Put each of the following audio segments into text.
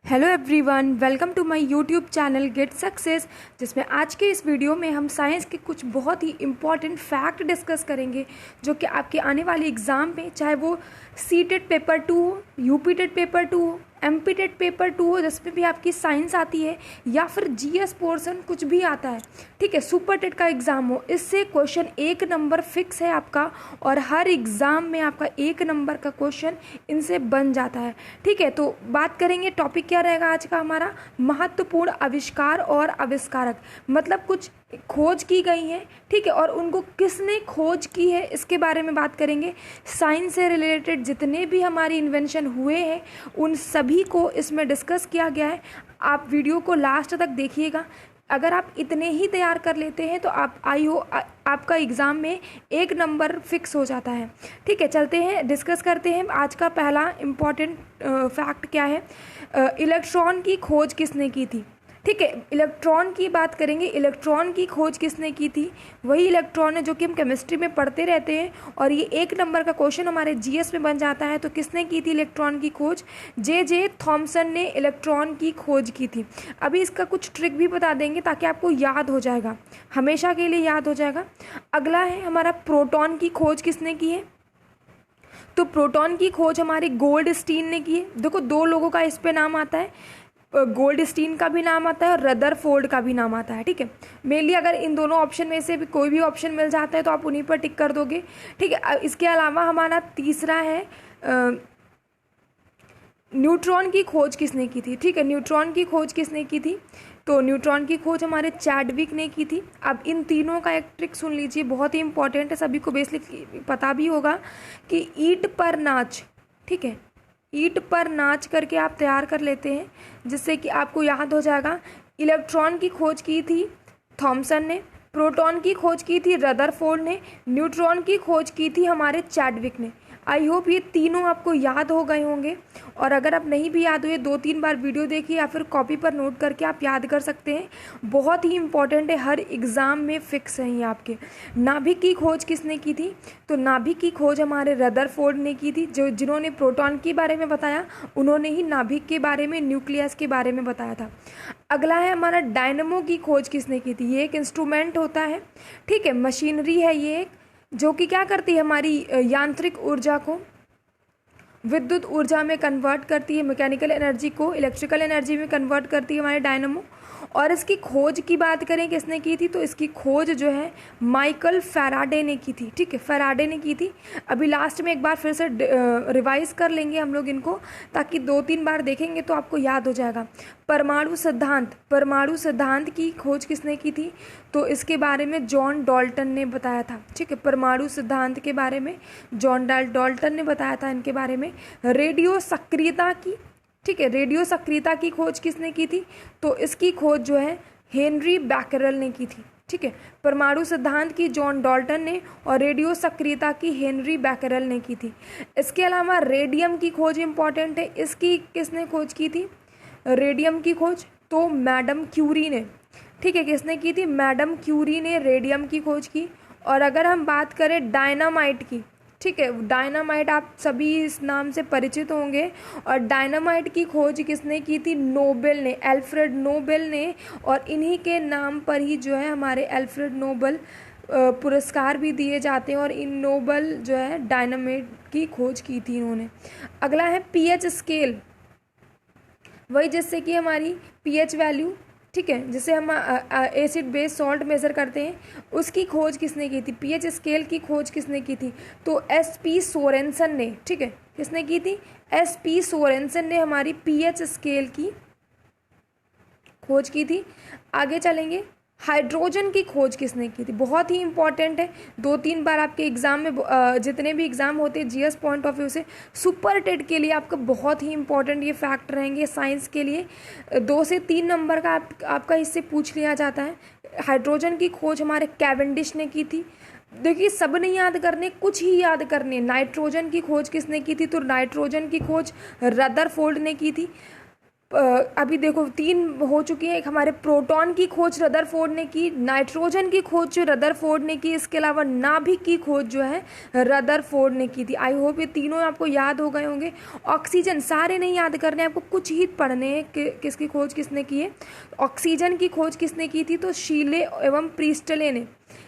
Hello everyone, welcome to my YouTube channel get success, जिसमें आज के इस वीडियो में हम साइंस के कुछ बहुत ही इम्पॉर्टेंट फैक्ट डिस्कस करेंगे जो कि आपके आने वाले एग्ज़ाम में, चाहे वो सीटेट पेपर 2 हो, यूपी टेट पेपर 2 हो, एमपी टेट पेपर 2 हो, जिसमें भी आपकी साइंस आती है, या फिर जीएस पोर्शन कुछ भी आता है, ठीक है, सुपर टेट का एग्ज़ाम हो, इससे क्वेश्चन 1 नंबर फिक्स है आपका। और हर एग्ज़ाम में आपका 1 नंबर का क्वेश्चन इनसे बन जाता है। ठीक है, तो बात करेंगे, टॉपिक क्या रहेगा आज का हमारा, महत्वपूर्ण आविष्कार और आविष्कारक। मतलब कुछ खोज की गई है, ठीक है, और उनको किसने खोज की है इसके बारे में बात करेंगे। साइंस से रिलेटेड जितने भी हमारी इन्वेंशन हुए हैं उन सभी को इसमें डिस्कस किया गया है। आप वीडियो को लास्ट तक देखिएगा। अगर आप इतने ही तैयार कर लेते हैं तो आप आपका एग्ज़ाम में 1 नंबर फिक्स हो जाता है। ठीक है, चलते हैं, डिस्कस करते हैं। आज का पहला इम्पॉर्टेंट फैक्ट क्या है, इलेक्ट्रॉन की खोज किसने की थी। ठीक है, इलेक्ट्रॉन की बात करेंगे। इलेक्ट्रॉन की खोज किसने की थी, वही इलेक्ट्रॉन है जो कि हम केमिस्ट्री में पढ़ते रहते हैं, और ये 1 नंबर का क्वेश्चन हमारे जीएस में बन जाता है। तो किसने की थी इलेक्ट्रॉन की खोज, जे थॉमसन ने इलेक्ट्रॉन की खोज की थी। अभी इसका कुछ ट्रिक भी बता देंगे ताकि आपको याद हो जाएगा, हमेशा के लिए याद हो जाएगा। अगला है हमारा, प्रोटॉन की खोज किसने की है। तो प्रोटॉन की खोज हमारे गोल्डस्टीन ने की है। देखो, 2 लोगों का इस पे नाम आता है, गोल्डस्टीन का भी नाम आता है और रदरफोर्ड का भी नाम आता है। ठीक है, मेनली अगर इन दोनों ऑप्शन में से भी कोई भी ऑप्शन मिल जाता है तो आप उन्हीं पर टिक कर दोगे। ठीक है, इसके अलावा हमारा तीसरा है, न्यूट्रॉन की खोज किसने की थी। ठीक है, न्यूट्रॉन की खोज किसने की थी, तो न्यूट्रॉन की खोज हमारे चैडविक ने की थी। अब इन तीनों का एक ट्रिक सुन लीजिए, बहुत ही इंपॉर्टेंट है, सभी को बेसिकली पता भी होगा कि ईंट पर नाच। ठीक है, ईंट पर नाच करके आप तैयार कर लेते हैं, जिससे कि आपको याद हो जाएगा। इलेक्ट्रॉन की खोज की थी थॉमसन ने, प्रोटॉन की खोज की थी रदरफोर्ड ने, न्यूट्रॉन की खोज की थी हमारे चैडविक ने। आई होप ये तीनों आपको याद हो गए होंगे, और अगर आप नहीं भी याद हुए 2-3 बार वीडियो देखिए या फिर कॉपी पर नोट करके आप याद कर सकते हैं। बहुत ही इंपॉर्टेंट है, हर एग्ज़ाम में फिक्स है ये आपके। नाभिक की खोज किसने की थी, तो नाभिक की खोज हमारे रदरफोर्ड ने की थी। जिन्होंने प्रोटॉन के बारे में बताया उन्होंने ही नाभिक के बारे में, न्यूक्लियस के बारे में बताया था। अगला है हमारा, डायनमो की खोज किसने की थी। ये एक इंस्ट्रूमेंट होता है, ठीक है, मशीनरी है ये एक, जो कि क्या करती है, हमारी यांत्रिक ऊर्जा को विद्युत ऊर्जा में कन्वर्ट करती है, मैकेनिकल एनर्जी को इलेक्ट्रिकल एनर्जी में कन्वर्ट करती है हमारे डायनमो। और इसकी खोज की बात करें किसने की थी, तो इसकी खोज जो है माइकल फैराडे ने की थी। ठीक है, फैराडे ने की थी। अभी लास्ट में एक बार फिर से रिवाइज कर लेंगे हम लोग इनको, ताकि 2-3 बार देखेंगे तो आपको याद हो जाएगा। परमाणु सिद्धांत की खोज किसने की थी, तो इसके बारे में जॉन डाल्टन ने बताया था। ठीक है, परमाणु सिद्धांत के बारे में जॉन डाल्टन ने बताया था इनके बारे में। रेडियो सक्रियता की, ठीक है, रेडियो सक्रियता की खोज किसने की थी, तो इसकी खोज जो है हेनरी बैकरल ने की थी। ठीक है, परमाणु सिद्धांत की जॉन डाल्टन ने और रेडियो सक्रियता की हेनरी बैकरल ने की थी। इसके अलावा रेडियम की खोज इंपॉर्टेंट है, इसकी किसने खोज की थी, रेडियम की खोज, तो मैडम क्यूरी ने। ठीक है, किसने की थी, मैडम क्यूरी ने रेडियम की खोज की। और अगर हम बात करें डायनामाइट की, ठीक है, डायनामाइट आप सभी इस नाम से परिचित होंगे, और डायनामाइट की खोज किसने की थी, नोबेल ने, अल्फ्रेड नोबेल ने। और इन्हीं के नाम पर ही जो है हमारे अल्फ्रेड नोबेल पुरस्कार भी दिए जाते हैं, और इन नोबेल जो है डायनामाइट की खोज की थी इन्होंने। अगला है पीएच स्केल, वही जिससे कि हमारी पीएच वैल्यू, ठीक है, जिसे हम एसिड बेस सॉल्ट मेज़र करते हैं, उसकी खोज किसने की थी, पीएच स्केल की खोज किसने की थी, तो एसपी सोरेनसन ने। ठीक है, किसने की थी, एसपी सोरेनसन ने हमारी पीएच स्केल की खोज की थी। आगे चलेंगे, हाइड्रोजन की खोज किसने की थी, बहुत ही इंपॉर्टेंट है, 2-3 बार आपके एग्जाम में, जितने भी एग्जाम होते हैं जीएस पॉइंट ऑफ व्यू से, सुपर टेट के लिए आपका बहुत ही इंपॉर्टेंट ये फैक्ट रहेंगे। साइंस के लिए 2 से 3 नंबर का आपका इससे पूछ लिया जाता है। हाइड्रोजन की खोज हमारे कैवेंडिश ने की थी। देखिए, सब नहीं याद करने, कुछ ही याद करने। नाइट्रोजन की खोज किसने की थी, तो नाइट्रोजन की खोज रदरफोर्ड ने की थी। अभी देखो 3 हो चुकी है। एक हमारे प्रोटॉन की खोज रदरफोर्ड ने की, नाइट्रोजन की खोज जो रदरफोर्ड ने की, इसके अलावा नाभिक की खोज जो है रदरफोर्ड ने की थी। आई होप ये तीनों आपको याद हो गए होंगे। ऑक्सीजन सारे नहीं याद करने, आपको कुछ ही पढ़ने हैं कि किसकी खोज किसने की है। ऑक्सीजन की खोज किसने की थी, तो शीले एवं प्रीस्टले ने,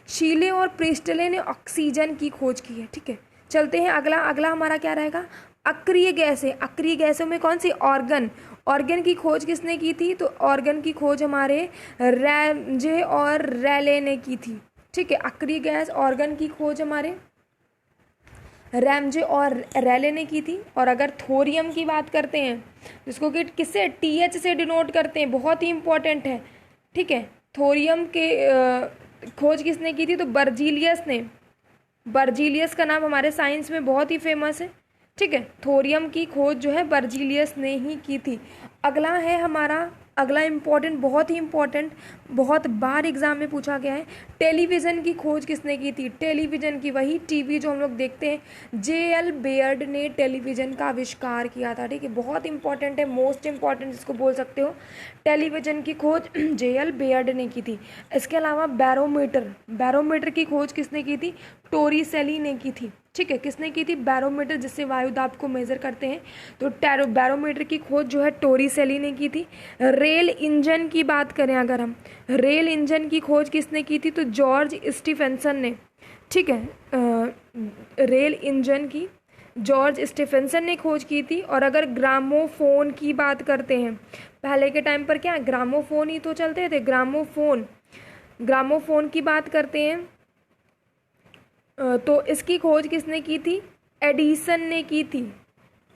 शीले और प्रीस्टले ने ऑक्सीजन की खोज की है। ठीक है, चलते हैं अगला। अगला हमारा क्या रहेगा, अक्रिय गैसें। अक्रिय गैसों में कौन सी, ऑर्गन। ऑर्गन की खोज किसने की थी, तो ऑर्गन की खोज हमारे रैमजे और रैले ने की थी। ठीक है, अक्रिय गैस ऑर्गन की खोज हमारे रैमजे और रैले ने की थी। और अगर थोरियम की बात करते हैं, जिसको कि किससे, TH से डिनोट करते हैं, बहुत ही इंपॉर्टेंट है। ठीक है, थोरियम के खोज किसने की थी, तो बर्जीलियस ने। बर्जीलियस का नाम हमारे साइंस में बहुत ही फेमस है। ठीक है, थोरियम की खोज जो है बर्जीलियस ने ही की थी। अगला है हमारा, अगला इम्पॉर्टेंट, बहुत ही इम्पॉर्टेंट, बहुत बार एग्जाम में पूछा गया है, टेलीविज़न की खोज किसने की थी। टेलीविज़न की, वही टीवी जो हम लोग देखते हैं, JL बेयर्ड ने टेलीविज़न का आविष्कार किया था। ठीक है, बहुत इंपॉर्टेंट है, मोस्ट इम्पॉर्टेंट जिसको बोल सकते हो। टेलीविज़न की खोज JL बेयर्ड ने की थी। इसके अलावा बैरोमीटर, बैरोमीटर की खोज किसने की थी, टोरिसेली ने की थी। ठीक है, किसने की थी, बैरोमीटर, जिससे वायु दाब को मेजर करते हैं, तो बैरोमीटर की खोज जो है टोरिसेली ने की थी। रेल इंजन की बात करें अगर हम, रेल इंजन की खोज किसने की थी, तो जॉर्ज स्टीफेंसन ने। ठीक है, रेल इंजन की जॉर्ज स्टीफेंसन ने खोज की थी। और अगर ग्रामोफोन की बात करते हैं, पहले के टाइम पर क्या ग्रामोफोन ही तो चलते थे, ग्रामोफोन, ग्रामोफोन की बात करते हैं तो इसकी खोज किसने की थी, एडिसन ने की थी।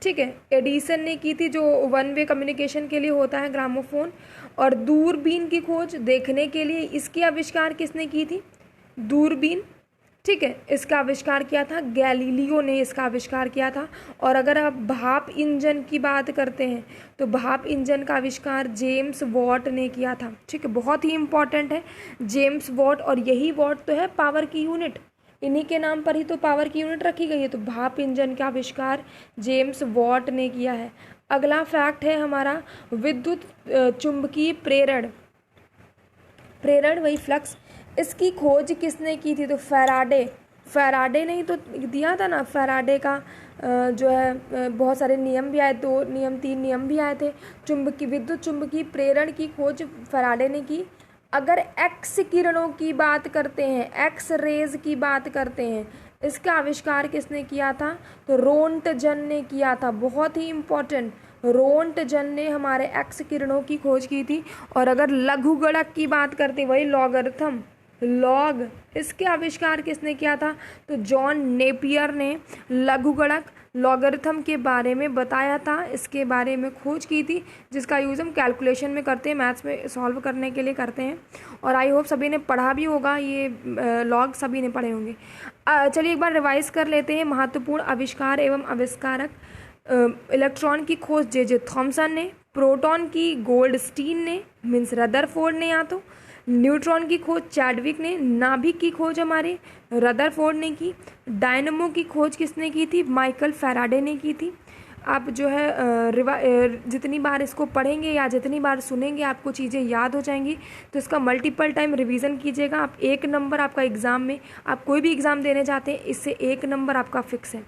ठीक है, एडिसन ने की थी, जो 1 वे कम्युनिकेशन के लिए होता है ग्रामोफोन। और दूरबीन की खोज देखने के लिए, इसकी आविष्कार किसने की थी, दूरबीन। ठीक है, इसका आविष्कार किया था गैलीलियो ने, इसका आविष्कार किया था। और अगर आप भाप इंजन की बात करते हैं, तो भाप इंजन का आविष्कार जेम्स वॉट ने किया था। ठीक है, बहुत ही इंपॉर्टेंट है जेम्स वॉट। और यही वॉट तो है पावर की यूनिट, इन्हीं के नाम पर ही तो पावर की यूनिट रखी गई है। तो भाप इंजन का आविष्कार जेम्स वॉट ने किया है। अगला फैक्ट है हमारा, विद्युत चुंबकीय प्रेरण, प्रेरण वही फ्लक्स, इसकी खोज किसने की थी, तो फैराडे। फैराडे ने ही तो दिया था ना, फैराडे का जो है बहुत सारे नियम भी आए, 2 नियम 3 नियम भी आए थे। चुंबकीय, विद्युत चुंबकीय प्रेरण की खोज फैराडे ने की। अगर एक्स किरणों की बात करते हैं, एक्स रेज की बात करते हैं, इसका आविष्कार किसने किया था, तो रोन्टजन ने किया था। बहुत ही इम्पोर्टेंट, रोन्टजन ने हमारे एक्स किरणों की खोज की थी। और अगर लघुगणक की बात करते, वही लॉगरिथम, लॉग, इसके आविष्कार किसने किया था, तो जॉन नेपियर ने लघुगणक, लॉगरिथम के बारे में बताया था, इसके बारे में खोज की थी, जिसका यूज़ हम कैलकुलेशन में करते हैं, मैथ्स में सॉल्व करने के लिए करते हैं। और आई होप सभी ने पढ़ा भी होगा, ये लॉग सभी ने पढ़े होंगे। चलिए एक बार रिवाइज कर लेते हैं। महत्वपूर्ण आविष्कार एवं आविष्कारक, इलेक्ट्रॉन की खोज जे थॉमसन ने, प्रोटॉन की गोल्डस्टीन ने, मीन्स रदरफोर्ड ने, या तो न्यूट्रॉन की खोज चैडविक ने, नाभिक की खोज हमारे रदरफोर्ड ने की, डायनमो की खोज किसने की थी, माइकल फैराडे ने की थी। आप जो है जितनी बार इसको पढ़ेंगे या जितनी बार सुनेंगे आपको चीज़ें याद हो जाएंगी, तो इसका मल्टीपल टाइम रिवीजन कीजिएगा। आप 1 नंबर आपका एग्ज़ाम में, आप कोई भी एग्ज़ाम देने जाते हैं, इससे 1 नंबर आपका फिक्स है।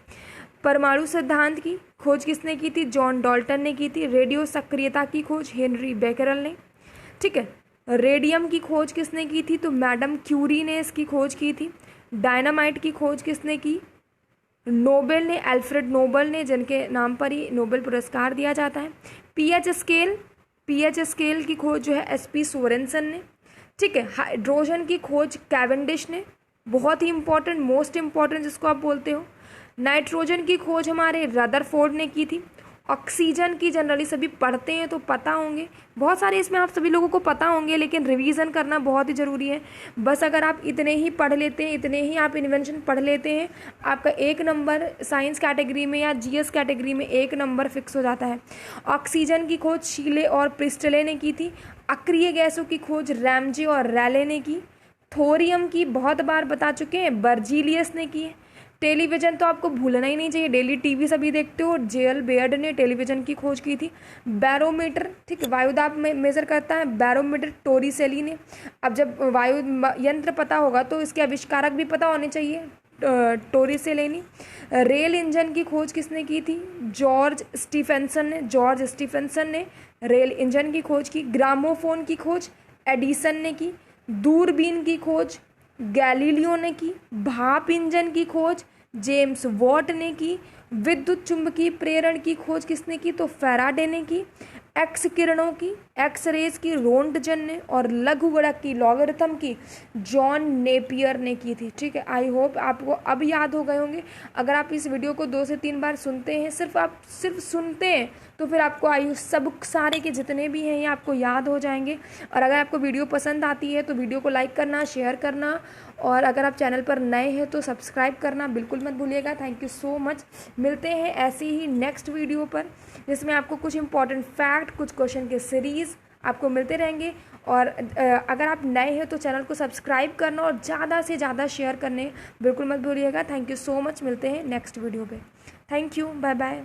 परमाणु सिद्धांत की खोज किसने की थी, जॉन डाल्टन ने की थी। रेडियो सक्रियता की खोज हेनरी बेकरल ने। ठीक है, रेडियम की खोज किसने की थी, तो मैडम क्यूरी ने इसकी खोज की थी। डायनामाइट की खोज किसने की, नोबेल ने, अल्फ्रेड नोबेल ने, जिनके नाम पर ही नोबेल पुरस्कार दिया जाता है। पीएच स्केल की खोज जो है SP सोरेनसन ने। ठीक है, हाइड्रोजन की खोज कैवेंडिश ने, बहुत ही इंपॉर्टेंट, मोस्ट इंपॉर्टेंट जिसको आप बोलते हो। नाइट्रोजन की खोज हमारे रदरफोर्ड ने की थी। ऑक्सीजन की जनरली सभी पढ़ते हैं तो पता होंगे, बहुत सारे इसमें आप सभी लोगों को पता होंगे, लेकिन रिवीजन करना बहुत ही ज़रूरी है। बस अगर आप इतने ही पढ़ लेते हैं, इतने ही आप इन्वेंशन पढ़ लेते हैं, आपका 1 नंबर साइंस कैटेगरी में या GS कैटेगरी में 1 नंबर फिक्स हो जाता है। ऑक्सीजन की खोज शीले और प्रिस्टले ने की थी। अक्रिय गैसों की खोज रैमजे और रैले ने की। थोरियम की बहुत बार बता चुके हैं, बर्जीलियस ने की है। टेलीविज़न तो आपको भूलना ही नहीं चाहिए, डेली टीवी सभी देखते हो। जेएल बेयर्ड ने टेलीविज़न की खोज की थी। बैरोमीटर, ठीक है, वायुदाब में मेज़र करता है बैरोमीटर, टोरिसेली ने। अब जब वायु यंत्र पता होगा तो इसके आविष्कारक भी पता होने चाहिए, टोरिसेलेनी। रेल इंजन की खोज किसने की थी? जॉर्ज स्टीफेंसन ने रेल इंजन की खोज की। ग्रामोफोन की खोज एडिसन ने की। दूरबीन की खोज गैलीलियो ने की। भाप इंजन की खोज जेम्स वॉट ने की। विद्युत चुंबकीय प्रेरण की खोज किसने की? तो फैराडे ने की। एक्स किरणों की, एक्स रेज की रोंटगन ने। और लघु गुणक की, लॉगरिथम की, जॉन नेपियर ने की थी। ठीक है, आई होप आपको अब याद हो गए होंगे। अगर आप इस वीडियो को 2 से 3 बार सुनते हैं, आप सिर्फ सुनते हैं, तो फिर आपको सब सारे के जितने भी हैं ये आपको याद हो जाएंगे। और अगर आपको वीडियो पसंद आती है तो वीडियो को लाइक करना, शेयर करना, और अगर आप चैनल पर नए हैं तो सब्सक्राइब करना बिल्कुल मत भूलिएगा। Thank you so much. मिलते हैं ऐसी ही नेक्स्ट वीडियो पर, जिसमें आपको कुछ इंपॉर्टेंट फैक्ट, कुछ क्वेश्चन के सीरीज़ आपको मिलते रहेंगे। और अगर आप नए हैं तो चैनल को सब्सक्राइब करना और ज़्यादा से ज़्यादा शेयर करने बिल्कुल मत भूलिएगा। Thank you so much. मिलते हैं नेक्स्ट वीडियो पे। Thank you, bye bye.